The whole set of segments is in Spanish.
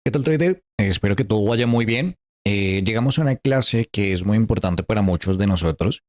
¿Qué tal, trader? Espero que todo vaya muy bien. Llegamos a una clase que es muy importante para muchos de nosotros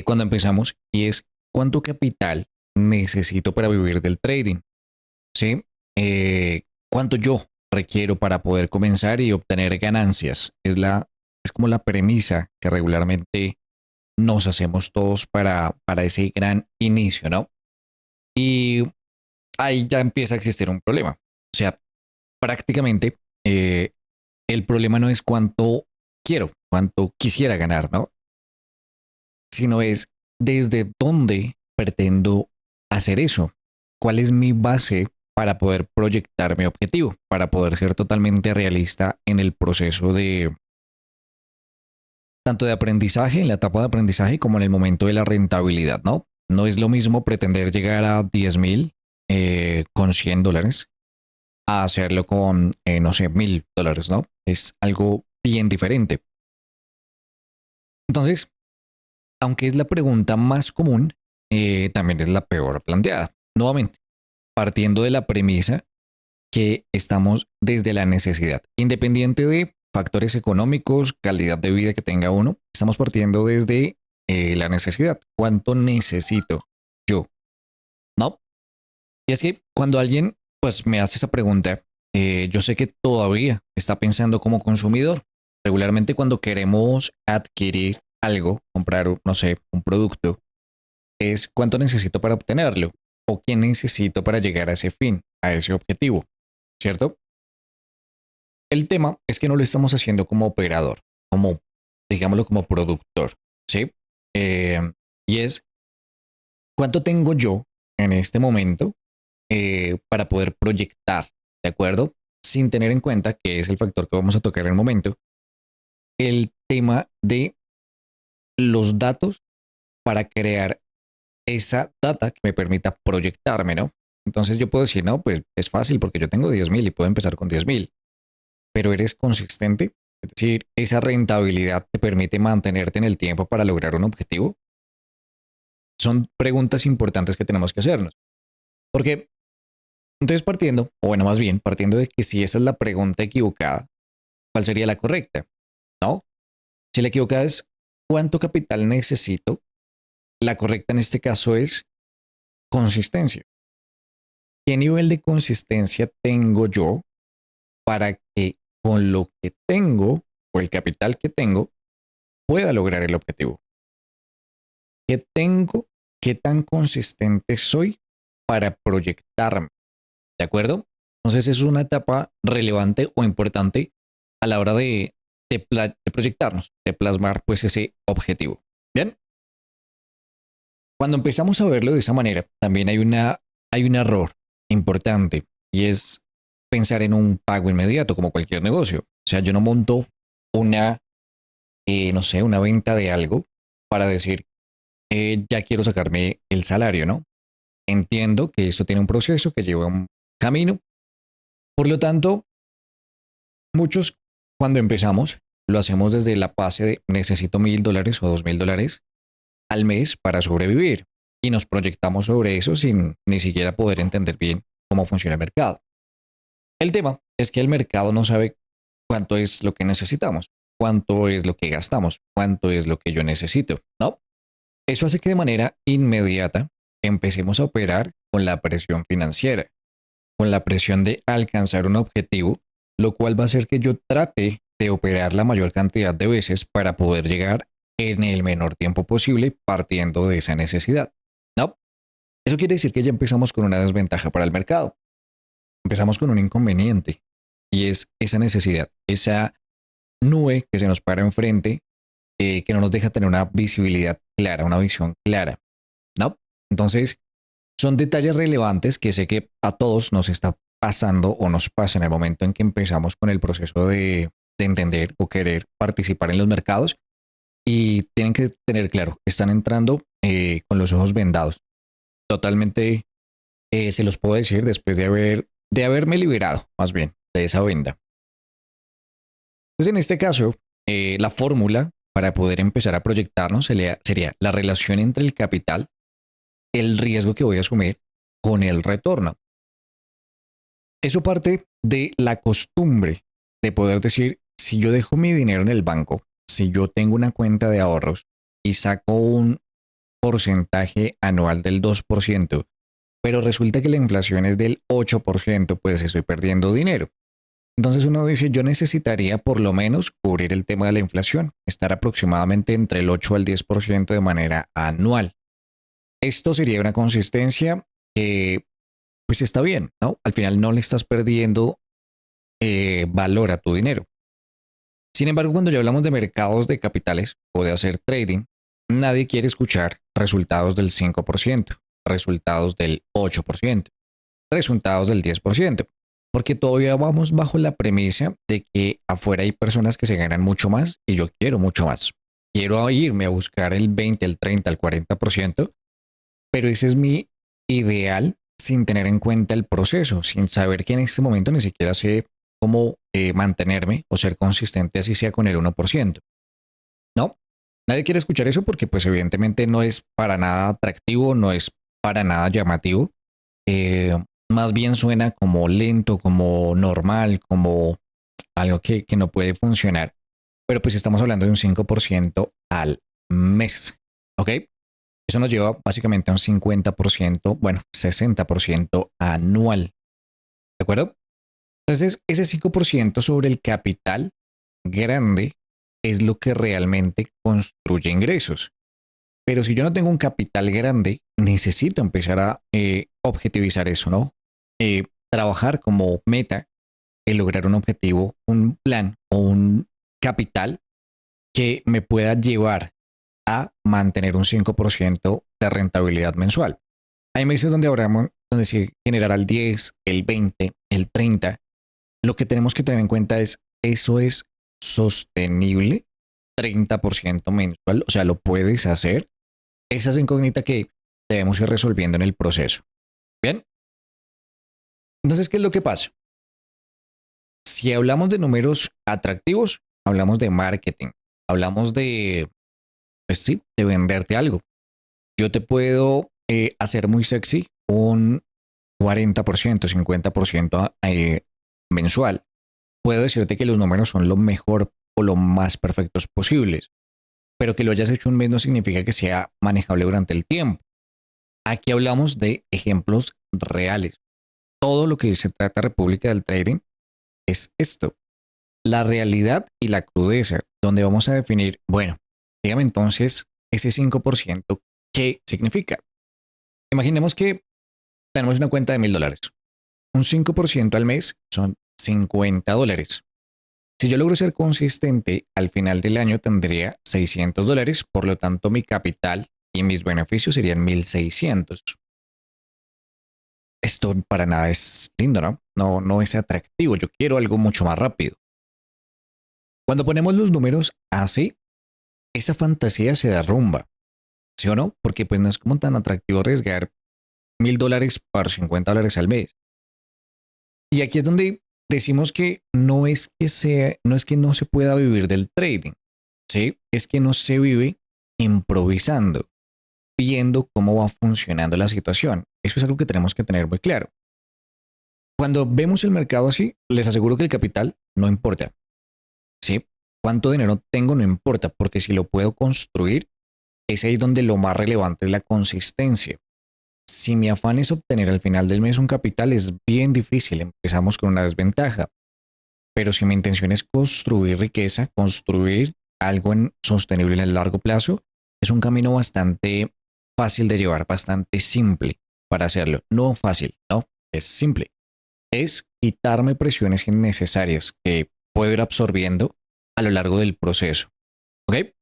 cuando empezamos y es ¿cuánto capital necesito para vivir del trading? ¿Sí? ¿Cuánto yo requiero para poder comenzar y obtener ganancias? Es como la premisa que regularmente nos hacemos todos para ese gran inicio, ¿no? Y ahí ya empieza a existir un problema. O sea, prácticamente eh, el problema no es cuánto quiero, cuánto quisiera ganar, ¿no? Sino es desde dónde pretendo hacer eso. ¿Cuál es mi base para poder proyectar mi objetivo? Para poder ser totalmente realista en el proceso de tanto de aprendizaje, en la etapa de aprendizaje, como en el momento de la rentabilidad, ¿no? No es lo mismo pretender llegar a 10,000 con $100 a hacerlo con, no sé, $1,000, ¿no? Es algo bien diferente. Entonces, aunque es la pregunta más común, también es la peor planteada. Nuevamente, partiendo de la premisa que estamos desde la necesidad, independiente de factores económicos, calidad de vida que tenga uno, estamos partiendo desde la necesidad. ¿Cuánto necesito yo? ¿No? Y es que cuando alguien pues me hace esa pregunta, yo sé que todavía está pensando como consumidor. Regularmente cuando queremos adquirir algo, comprar, no sé, un producto, es cuánto necesito para obtenerlo o qué necesito para llegar a ese fin, a ese objetivo, ¿cierto? El tema es que no lo estamos haciendo como operador, como, digámoslo, como productor, ¿sí? Eh, y es cuánto tengo yo en este momento para poder proyectar, ¿de acuerdo? Sin tener en cuenta que es el factor que vamos a tocar en el momento, el tema de los datos para crear esa data que me permita proyectarme, ¿no? Entonces yo puedo decir, no, pues es fácil porque yo tengo 10,000 y puedo empezar con 10,000, pero eres consistente, es decir, esa rentabilidad te permite mantenerte en el tiempo para lograr un objetivo. Son preguntas importantes que tenemos que hacernos, porque entonces partiendo, o bueno, más bien partiendo de que si esa es la pregunta equivocada, ¿cuál sería la correcta? ¿No? Si la equivocada es ¿cuánto capital necesito? La correcta en este caso es consistencia. ¿Qué nivel de consistencia tengo yo para que con lo que tengo o el capital que tengo pueda lograr el objetivo? ¿Qué tengo? ¿Qué tan consistente soy para proyectarme? ¿De acuerdo? Entonces es una etapa relevante o importante a la hora de proyectarnos, de plasmar pues ese objetivo. Bien, cuando empezamos a verlo de esa manera, también hay un error importante y es pensar en un pago inmediato como cualquier negocio. O sea, yo no monto una, no sé, una venta de algo para decir, ya quiero sacarme el salario, ¿no? Entiendo que esto tiene un proceso que lleva un camino. Por lo tanto, muchos cuando empezamos lo hacemos desde la base de necesito $1,000 o $2,000 al mes para sobrevivir y nos proyectamos sobre eso sin ni siquiera poder entender bien cómo funciona el mercado. El tema es que el mercado no sabe cuánto es lo que necesitamos, cuánto es lo que gastamos, cuánto es lo que yo necesito, ¿no? Eso hace que de manera inmediata empecemos a operar con la presión financiera, con la presión de alcanzar un objetivo, lo cual va a hacer que yo trate de operar la mayor cantidad de veces para poder llegar en el menor tiempo posible partiendo de esa necesidad, ¿no? Eso quiere decir que ya empezamos con una desventaja para el mercado, empezamos con un inconveniente y es esa necesidad, esa nube que se nos para enfrente, que no nos deja tener una visibilidad clara, una visión clara, ¿no? Entonces, son detalles relevantes que sé que a todos nos está pasando o nos pasa en el momento en que empezamos con el proceso de entender o querer participar en los mercados y tienen que tener claro, están entrando con los ojos vendados. Totalmente se los puedo decir después de haberme liberado, más bien, de esa venda. Pues en este caso, la fórmula para poder empezar a proyectarnos sería la relación entre el capital, el riesgo que voy a asumir con el retorno. Eso parte de la costumbre de poder decir, si yo dejo mi dinero en el banco, si yo tengo una cuenta de ahorros y saco un porcentaje anual del 2%, pero resulta que la inflación es del 8%, pues estoy perdiendo dinero. Entonces uno dice, yo necesitaría por lo menos cubrir el tema de la inflación, estar aproximadamente entre el 8 al 10% de manera anual. Esto sería una consistencia que pues está bien, ¿no? Al final no le estás perdiendo valor a tu dinero. Sin embargo, cuando ya hablamos de mercados de capitales o de hacer trading, nadie quiere escuchar resultados del 5%, resultados del 8%, resultados del 10%, porque todavía vamos bajo la premisa de que afuera hay personas que se ganan mucho más y yo quiero mucho más. Quiero irme a buscar el 20, el 30, el 40%, pero ese es mi ideal sin tener en cuenta el proceso, sin saber que en este momento ni siquiera sé cómo mantenerme o ser consistente así sea con el 1%. No, nadie quiere escuchar eso porque pues evidentemente no es para nada atractivo, no es para nada llamativo. Eh, Más bien suena como lento, como normal, como algo que no puede funcionar. Pero pues estamos hablando de un 5% al mes. ¿Ok? Eso nos lleva básicamente a un 50%, bueno, 60% anual. ¿De acuerdo? Entonces, ese 5% sobre el capital grande es lo que realmente construye ingresos. Pero si yo no tengo un capital grande, necesito empezar a objetivizar eso, ¿no? Trabajar como meta el lograr un objetivo, un plan o un capital que me pueda llevar a mantener un 5% de rentabilidad mensual. Hay meses donde habrá, donde se generará el 10, el 20, el 30. Lo que tenemos que tener en cuenta es, ¿eso es sostenible? 30% mensual, o sea, ¿lo puedes hacer? Esa es la incógnita que debemos ir resolviendo en el proceso. Bien, entonces, ¿qué es lo que pasa? Si hablamos de números atractivos, hablamos de marketing, hablamos de, pues sí, de venderte algo. Yo te puedo hacer muy sexy un 40%, 50% mensual. Puedo decirte que los números son lo mejor o lo más perfectos posibles, pero que lo hayas hecho un mes no significa que sea manejable durante el tiempo. Aquí hablamos de ejemplos reales. Todo lo que se trata República del Trading es esto, la realidad y la crudeza, donde vamos a definir, bueno, dígame entonces ese 5%, ¿qué significa? Imaginemos que tenemos una cuenta de $1,000. Un 5% al mes son $50. Si yo logro ser consistente, al final del año tendría $600, por lo tanto mi capital y mis beneficios serían 1,600. Esto para nada es lindo, ¿no? No, no es atractivo. Yo quiero algo mucho más rápido. Cuando ponemos los números así, esa fantasía se derrumba, ¿sí o no? Porque pues no es como tan atractivo arriesgar $1,000 por $50 al mes. Y aquí es donde decimos que no es que sea, no es que no se pueda vivir del trading, ¿sí? Es que no se vive improvisando, viendo cómo va funcionando la situación. Eso es algo que tenemos que tener muy claro. Cuando vemos el mercado así, les aseguro que el capital no importa, ¿sí? Cuánto dinero tengo no importa, porque si lo puedo construir, es ahí donde lo más relevante es la consistencia. Si mi afán es obtener al final del mes un capital, es bien difícil. Empezamos con una desventaja. Pero si mi intención es construir riqueza, construir algo sostenible en el largo plazo, es un camino bastante fácil de llevar, bastante simple para hacerlo. No fácil, no, es simple. Es quitarme presiones innecesarias que puedo ir absorbiendo a lo largo del proceso. ¿Ok?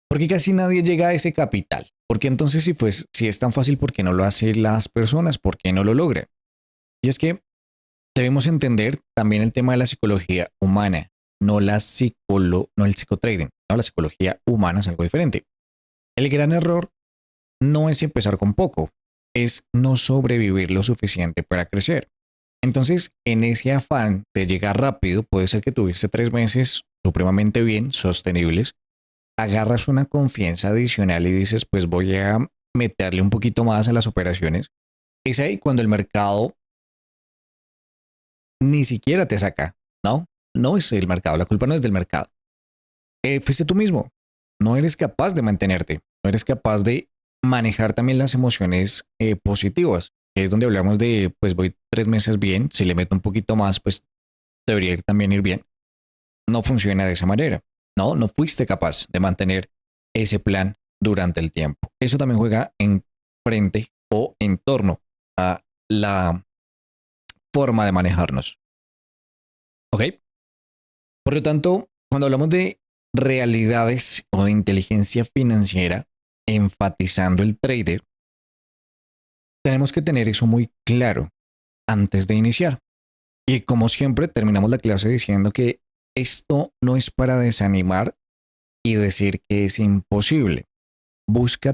Porque casi nadie llega a ese capital. Porque entonces si es tan fácil, ¿por qué no lo hacen las personas? ¿Por qué no lo logran? Y es que debemos entender también el tema de la psicología humana, no el psicotrading, no, la psicología humana es algo diferente. El gran error no es empezar con poco, es no sobrevivir lo suficiente para crecer. Entonces, en ese afán de llegar rápido, puede ser que tuviste 3 meses supremamente bien, sostenibles, agarras una confianza adicional y dices, pues voy a meterle un poquito más a las operaciones. Es ahí cuando el mercado ni siquiera te saca. No, no es el mercado, la culpa no es del mercado. Fuiste tú mismo. No eres capaz de mantenerte, no eres capaz de manejar también las emociones positivas, que es donde hablamos de, pues voy 3 meses bien, si le meto un poquito más, pues debería ir también ir bien. No funciona de esa manera. No, no fuiste capaz de mantener ese plan durante el tiempo. Eso también juega en frente o en torno a la forma de manejarnos. ¿Ok? Por lo tanto, cuando hablamos de realidades o de inteligencia financiera, enfatizando el trader, tenemos que tener eso muy claro antes de iniciar. Y como siempre, terminamos la clase diciendo que esto no es para desanimar y decir que es imposible. Busca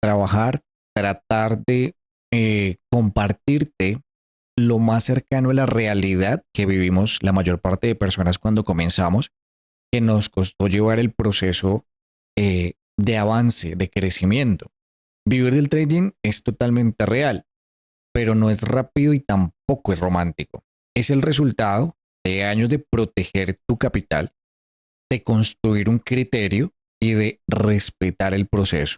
trabajar, tratar de compartirte lo más cercano a la realidad que vivimos la mayor parte de personas cuando comenzamos, que nos costó llevar el proceso de avance, de crecimiento. Vivir del trading es totalmente real, pero no es rápido y tampoco es romántico. Es el resultado de años de proteger tu capital, de construir un criterio y de respetar el proceso.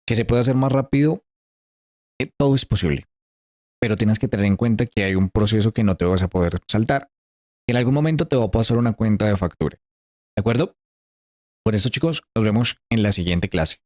Que se puede hacer más rápido, todo es posible, pero tienes que tener en cuenta que hay un proceso que no te vas a poder saltar. En algún momento te va a pasar una cuenta de factura. ¿De acuerdo? Por eso, chicos, nos vemos en la siguiente clase.